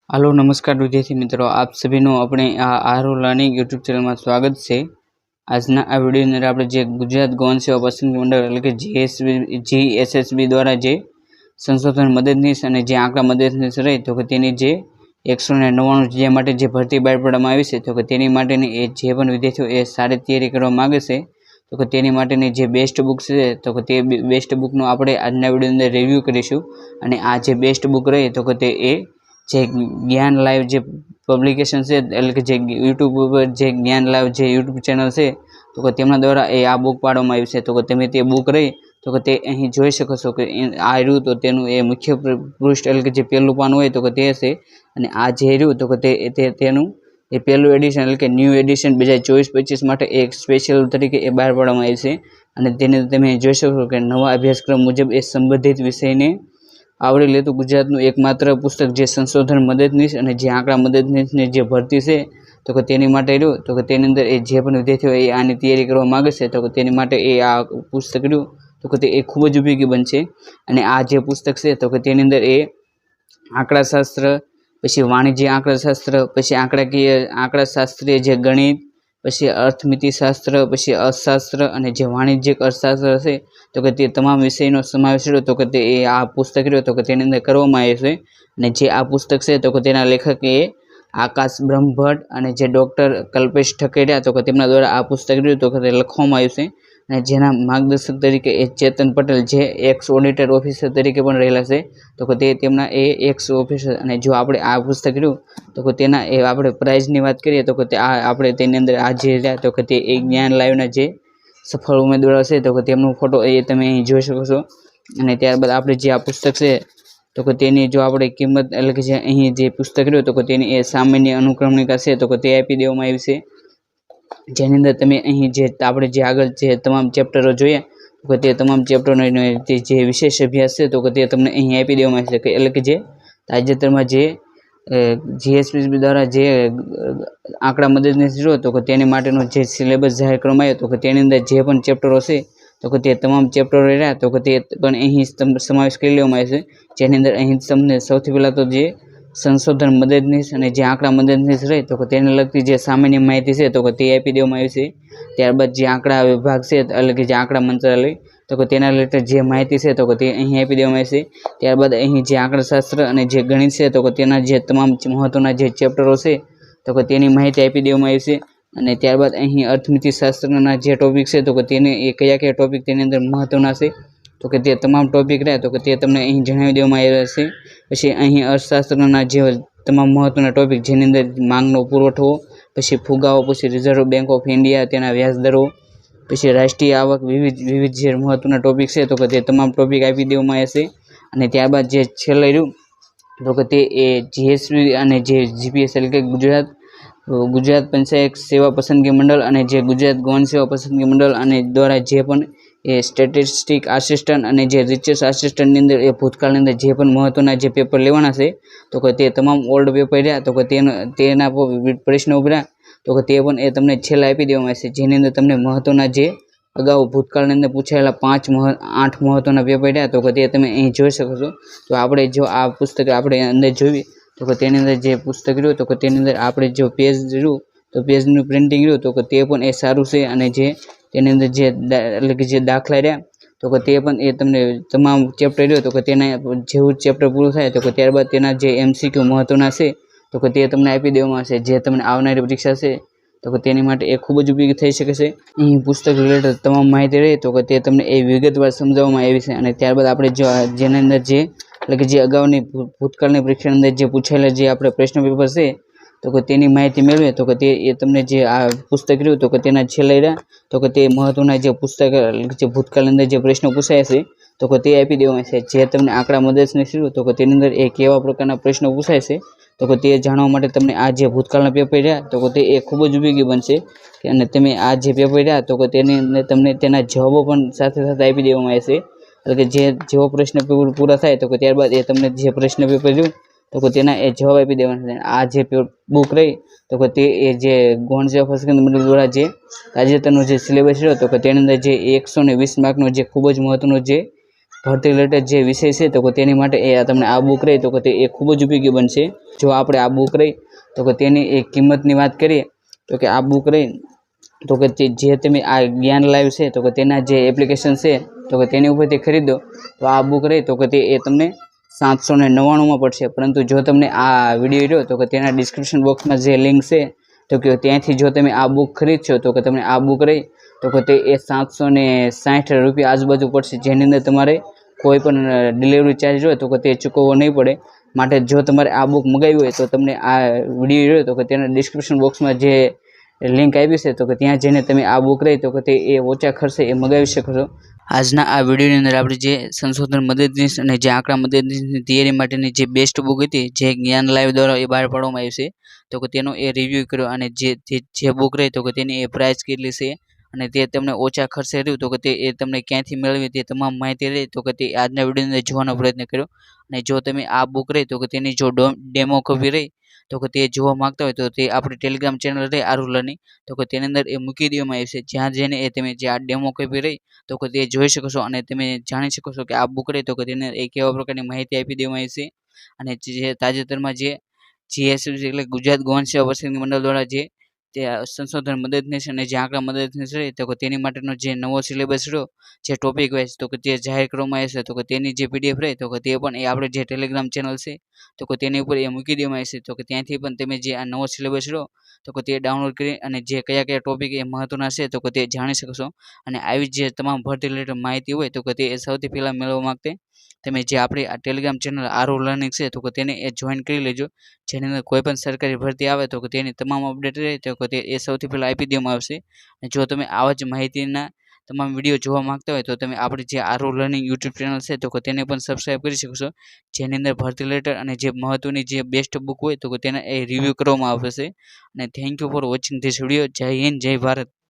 Hello नमस्कार विद्यार्थी मित्रों, आप सभी अपने आरो लर्निंग यूट्यूब चैनल में स्वागत है। આજના આ વિડીયોની અંદર આપણે જે ગુજરાત ગૌણ સેવા પસંદગી મંડળ એટલે કે GSSB દ્વારા જે સંશોધન મદદનીશ અને જે આંકડા મદદનીશ રહે તો કે તેની જે 199 જે માટે જે ભરતી બહાર પાડવામાં આવી છે તો કે તેની માટેની જે પણ વિદ્યાર્થીઓ એ સારી તૈયારી કરવા માંગે છે તો કે તેની માટેની જે બેસ્ટ બુક છે તો કે તે બેસ્ટ બુકનો આપણે આજના વિડીયોની અંદર રિવ્યૂ કરીશું અને આ જે બેસ્ટ બુક રહે તો કે તે જે જ્ઞાન લાઈવ જે પબ્લિકેશન છે એટલે કે જે યુટ્યુબ ઉપર જે જ્ઞાન લાઈવ જે યુટ્યુબ ચેનલ છે તો કે તેમના દ્વારા આ બુક પાડવામાં આવી છે તો કે તમે તે બુક રહી તો કે તે અહીં જોઈ શકો છો કે આ રહ્યું તો તેનું મુખ્ય પૃષ્ઠ એટલે કે જે પહેલું પાનું હોય તો કે તે છે અને આ જે રહ્યું તો કે તેનું પહેલું એડિશન એટલે કે ન્યૂ એડિશન 2024-25 માટે એક સ્પેશિયલ તરીકે બહાર પાડવામાં આવી છે અને તેને તમે જોઈ શકો કે નવા અભ્યાસક્રમ મુજબ સંબંધિત વિષયને આવરી લેતું ગુજરાતનું એકમાત્ર પુસ્તક જે સંશોધન મદદનીશ અને જે આંકડા મદદનીશની જે ભરતી છે તો કે તેની માટે રહ્યું તો કે તેની અંદર જે પણ વિદ્યાર્થીઓ આની તૈયારી કરવા માગે છે તો કે તેની માટે આ પુસ્તક રહ્યું તો કે તે ખૂબ જ ઉપયોગી બનશે અને આ જે પુસ્તક છે તો કે તેની અંદર આંકડાશાસ્ત્ર પછી વાણિજ્ય આંકડાશાસ્ત્ર પછી આંકડાશાસ્ત્રીય જે ગણિત પછી અર્થમિતિશાસ્ત્ર પછી અર્થશાસ્ત્ર અને જે વાણિજ્યિક અર્થશાસ્ત્ર છે તો કે તે તમામ વિષયનો સમાવેશ રહ્યો તો કે તે આ પુસ્તક રહ્યો તો કે તેની અંદર કરવામાં આવે છે અને જે આ પુસ્તક છે તો કે તેના લેખક આકાશ બ્રહ્મભટ્ટ અને જે ડૉક્ટર કલ્પેશ ઠકેરિયા તો કે તેમના દ્વારા આ પુસ્તક રહ્યું તો કે તે લખવામાં આવ્યું છે અને જેના માર્ગદર્શક તરીકે ચેતન પટેલ જે એક્સ ઓડિટર ઓફિસર તરીકે પણ રહેલા છે તો કે તે તેમના એક્સ ઓફિસર અને જો આપણે આ પુસ્તક રહ્યું તો કે તેના આપણે પ્રાઇઝની વાત કરીએ તો કે આપણે તેની અંદર આ જે રહ્યા તો કે તે જ્ઞાન લાઈવના જે સફળ ઉમેદવારો છે તો કે તેમનો ફોટો તમે અહીં જોઈ શકો છો અને ત્યારબાદ આપણે જે આ પુસ્તક છે તો કે તેની જો આપણે કિંમત એટલે કે જે અહીં જે પુસ્તક રહ્યું તો કે તેની સામાન્ય અનુક્રમણિકા છે તો કે તે આપી દેવામાં આવી છે જેની અંદર તમે અહીં જે આપણે જે આગળ જે તમામ ચેપ્ટરો જોઈએ તો કે તે તમામ ચેપ્ટરનો જે વિશેષ અભ્યાસ છે તો કે તે તમને અહીં આપી દેવામાં આવે છે એટલે કે જે તાજેતરમાં જે GSSB દ્વારા જે આંકડા મદદનીશ રહ્યો તો કે તેની માટેનો જે સિલેબસ જાહેર કરવામાં આવ્યો તો કે તેની અંદર જે પણ ચેપ્ટરો છે તો કે તે તમામ ચેપ્ટરો રહ્યા તો કે તે પણ અહીં સમાવેશ કરી લેવામાં આવે છે જેની અંદર અહીં તમને સૌથી પહેલાં તો જે સંશોધન મદદનીશ અને જે આંકડા મદદનીશ રહે તો કે તેને લગતી જે સામાન્ય માહિતી છે તો કે તે આપી દેવામાં આવી છે ત્યારબાદ જે આંકડા વિભાગ છે એટલે કે જે આંકડા મંત્રાલય તો કે તેના રિલેટેડ જે માહિતી છે તો કે તે અહીં આપી દેવામાં આવી છે ત્યારબાદ અહીં જે આંકડાશાસ્ત્ર અને જે ગણિત છે તો કે તેના જે તમામ મહત્વના જે ચેપ્ટરો છે તો કે તેની માહિતી આપી દેવામાં આવી છે અને ત્યારબાદ અહીં અર્થમિતિશાસ્ત્રના જે ટોપિક છે તો કે તેને કયા ટોપિક તેની અંદર મહત્વના છે તો કે તે તમામ ટોપિક રહ્યા તો કે તે તમને અહીં જણાવી દેવામાં આવ્યા છે પછી અહીં અર્થશાસ્ત્રના જે તમામ મહત્વના ટોપિક જેની અંદર માંગનો પુરવઠો પછી ફુગાવો પછી રિઝર્વ બેંક ઓફ ઇન્ડિયા તેના વ્યાજદરો પછી રાષ્ટ્રીય આવક વિવિધ જે મહત્વના ટોપિક છે તો કે તે તમામ ટોપિક આપી દેવામાં આવ્યા છે અને ત્યારબાદ જે છેલ્લે રહ્યું તો કે તે GSSB અને જે GPS એટલે કે ગુજરાત પંચાયત સેવા પસંદગી મંડળ અને જે ગુજરાત ગૌણ સેવા પસંદગી મંડળ અને દ્વારા જે પણ સ્ટેટિસ્ટિક આસિસ્ટન્ટ અને જે રિસર્ચ આસિસ્ટન્ટની અંદર ભૂતકાળની અંદર જે પણ મહત્વના જે પેપર લેવાના છે તો કે તે તમામ ઓલ્ડ પેપર રહ્યા તો કે તેના પ્રશ્નો ઉભર્યા તો કે તે પણ તમને છેલ્લા આપી દેવામાં આવશે જેની અંદર તમને મહત્વના જે અગાઉ ભૂતકાળની અંદર પૂછાયેલા 8 મહત્વના પેપર રહ્યા તો કે તે તમે અહીં જોઈ શકો છો તો આપણે જો આ પુસ્તક આપણે અંદર જોઈએ તો કે તેની અંદર જે પુસ્તક રહ્યું તો કે તેની અંદર આપણે જો પેજ રહ્યું તો પેજનું પ્રિન્ટિંગ રહ્યું તો કે તે પણ સારું છે અને જે તેની અંદર જે એટલે કે જે દાખલા રહ્યા તો કે તે પણ તમને તમામ ચેપ્ટર રહ્યો તો કે તેના જેવું ચેપ્ટર પૂરું થાય તો કે ત્યારબાદ તેના જે MCQ મહત્વના છે તો કે તે તમને આપી દેવામાં આવશે જે તમને આવનારી પરીક્ષા છે તો કે તેની માટે ખૂબ જ ઉપયોગી થઈ શકે છે અહીં પુસ્તક રિલેટેડ તમામ માહિતી રહે તો કે તે તમને વિગતવાર સમજાવવામાં આવી છે અને ત્યારબાદ આપણે જો જેની અંદર જે એટલે કે જે અગાઉની ભૂતકાળની પરીક્ષાની અંદર જે પૂછાયેલા જે આપણે પ્રશ્ન પેપર છે તો કે તેની માહિતી મેળવે તો કે તે તમને જે આ પુસ્તક રહ્યું તો કે તેના છેલ્લે રહ્યા તો કે તે મહત્વના જે પુસ્તક જે ભૂતકાળની અંદર જે પ્રશ્નો પૂછાય છે તો કે તે આપી દેવામાં છે જે તમને આંકડા મદદનીશ રહ્યું તો કે તેની અંદર કેવા પ્રકારના પ્રશ્નો પૂછાય છે તો કે તે જાણવા માટે તમને આ જે ભૂતકાળના પેપર રહ્યા તો કે તે ખૂબ જ ઉપયોગી બનશે અને તમે આ જે પેપર રહ્યા તો કે તેની અંદર તમને તેના જવાબો પણ સાથે આપી દેવામાં આવશે એટલે કે જેવો પ્રશ્ન પેપર પૂરા થાય તો કે ત્યારબાદ તમને જે પ્રશ્ન પેપર રહ્યું તો કે તેના જવાબ આપી દેવાના છે આ જે બુક રહી તો કે તે જે ગૌણ સેવા પસંદગી મંડળ દ્વારા જે તાજેતરનો જે સિલેબસ રહ્યો તો કે તેની અંદર જે 120 માર્કનો જે ખૂબ જ મહત્વનો જે ભરતી રિલેટેડ જે વિષય છે તો તેની માટે એ તમને આ બુક રહી તો તે એ ખૂબ જ ઉપયોગી બનશે. જો આપણે આ બુક રહી તો તેની એ કિંમતની વાત કરીએ તો કે આ બુક રહી તો કે જે તમે આ જ્ઞાન લાઈવ છે તો કે તેના જે એપ્લિકેશન છે તો કે તેની ઉપરથી ખરીદો તો આ બુક રહી તો કે તે એ તમને 799 પડશે. પરંતુ જો તમને આ વિડીયો રહ્યો તો કે તેના ડિસ્ક્રિપ્શન બોક્સમાં જે લિંક છે તો કે ત્યાંથી જો તમે આ બુક ખરીદશો તો કે તમને આ બુક રહી તો કે તે એ 760 રૂપિયા આજુબાજુ પડશે, જેની અંદર તમારે કોઈ પણ ડિલિવરી ચાર્જ હોય તો કે તે ચૂકવવો નહીં પડે. માટે જો તમારે આ બુક મંગાવી હોય તો તમને આ વિડીયો રહ્યો તો કે તેના ડિસ્ક્રિપ્શન બોક્સમાં જે લિંક આપી છે તો કે ત્યાં જઈને તમે આ બુક રહી તો કે તે એ ઓછા ખર્ચે એ મંગાવી શકો છો. આજના આ વિડીયોની અંદર આપણે જે સંશોધન મદદનીશ અને જે આંકડા મદદનીશની તૈયારી માટેની જે બેસ્ટ બુક હતી જે જ્ઞાન લાઈવ દ્વારા એ બહાર પાડવામાં આવી છે તો કે તેનો એ રિવ્યૂ કર્યો અને જે બુક રહી તો કે તેની એ પ્રાઇસ કેટલી છે અને તે તમને ઓછા ખર્ચે રહ્યું તો કે તે એ તમને ક્યાંથી મેળવી તે તમામ માહિતી રહી તો કે તે આજના વિડીયોની અંદર જોવાનો પ્રયત્ન કર્યો. અને જો તમે આ બુક રહી તો કે તેની જો ડેમો કોપી રહી તો કે તે જોવા માંગતા હોય તો તે આપણી ટેલિગ્રામ ચેનલ રહી આરુ લર્નિંગ તો કે તેની અંદર એ મૂકી દેવામાં આવી છે, જ્યાં જઈને એ તમે જે આ ડેમો કોપી રહી તો કે તે જોઈ શકો છો અને તમે જાણી શકો છો કે આ બુક રહી તો કે તેને એ કેવા પ્રકારની માહિતી આપી દેવામાં આવી છે. અને જે તાજેતરમાં જે GSSB એટલે ગુજરાત ગૌણ સેવા પસંદગી મંડળ દ્વારા જે તે સંશોધન મદદનીશ અને જે આંકડા મદદનીશ રહી તો કે તેની માટેનો જે નવો સિલેબસ રહ્યો જે ટોપિક વાઇઝ તો કે તે જાહેર કરવામાં આવે છે તો કે તેની જે PDF રહી તો કે તે પણ એ આપણે જે ટેલિગ્રામ ચેનલ છે તો કે તેની ઉપર એ મૂકી દેવામાં આવે છે તો કે ત્યાંથી પણ તમે જે આ નવો સિલેબસ રહ્યો તો કે તે ડાઉનલોડ કરી અને જે કયા ટોપિક એ મહત્વના છે તો કે તે જાણી શકશો. અને આવી જે તમામ ભરતી રિલેટેડ માહિતી હોય તો કે તે સૌથી પહેલાં મેળવવા માટે તમે જે આપણી આ ટેલિગ્રામ ચેનલ આરુ લર્નિંગ છે તો કે તેને એ જોઈન કરી લેજો, જેની અંદર કોઈ પણ સરકારી ભરતી આવે તો કે તેની તમામ અપડેટ રહે તો કે તે એ સૌથી પહેલાં આપી દેવામાં આવશે. અને જો તમે આવા જ માહિતીના તમામ વિડીયો જોવા માંગતા હોય તો તમે આપણી જે આરુ લર્નિંગ યુટ્યુબ ચેનલ છે તો કે તેને પણ સબસ્ક્રાઈબ કરી શકશો, જેની અંદર ભરતી રિલેટેડ અને જે મહત્વની જે બેસ્ટ બુક હોય તો કે તેના એ રિવ્યૂ કરવામાં આવશે. અને thank you for watching this video. જય હિન્દ, જય ભારત.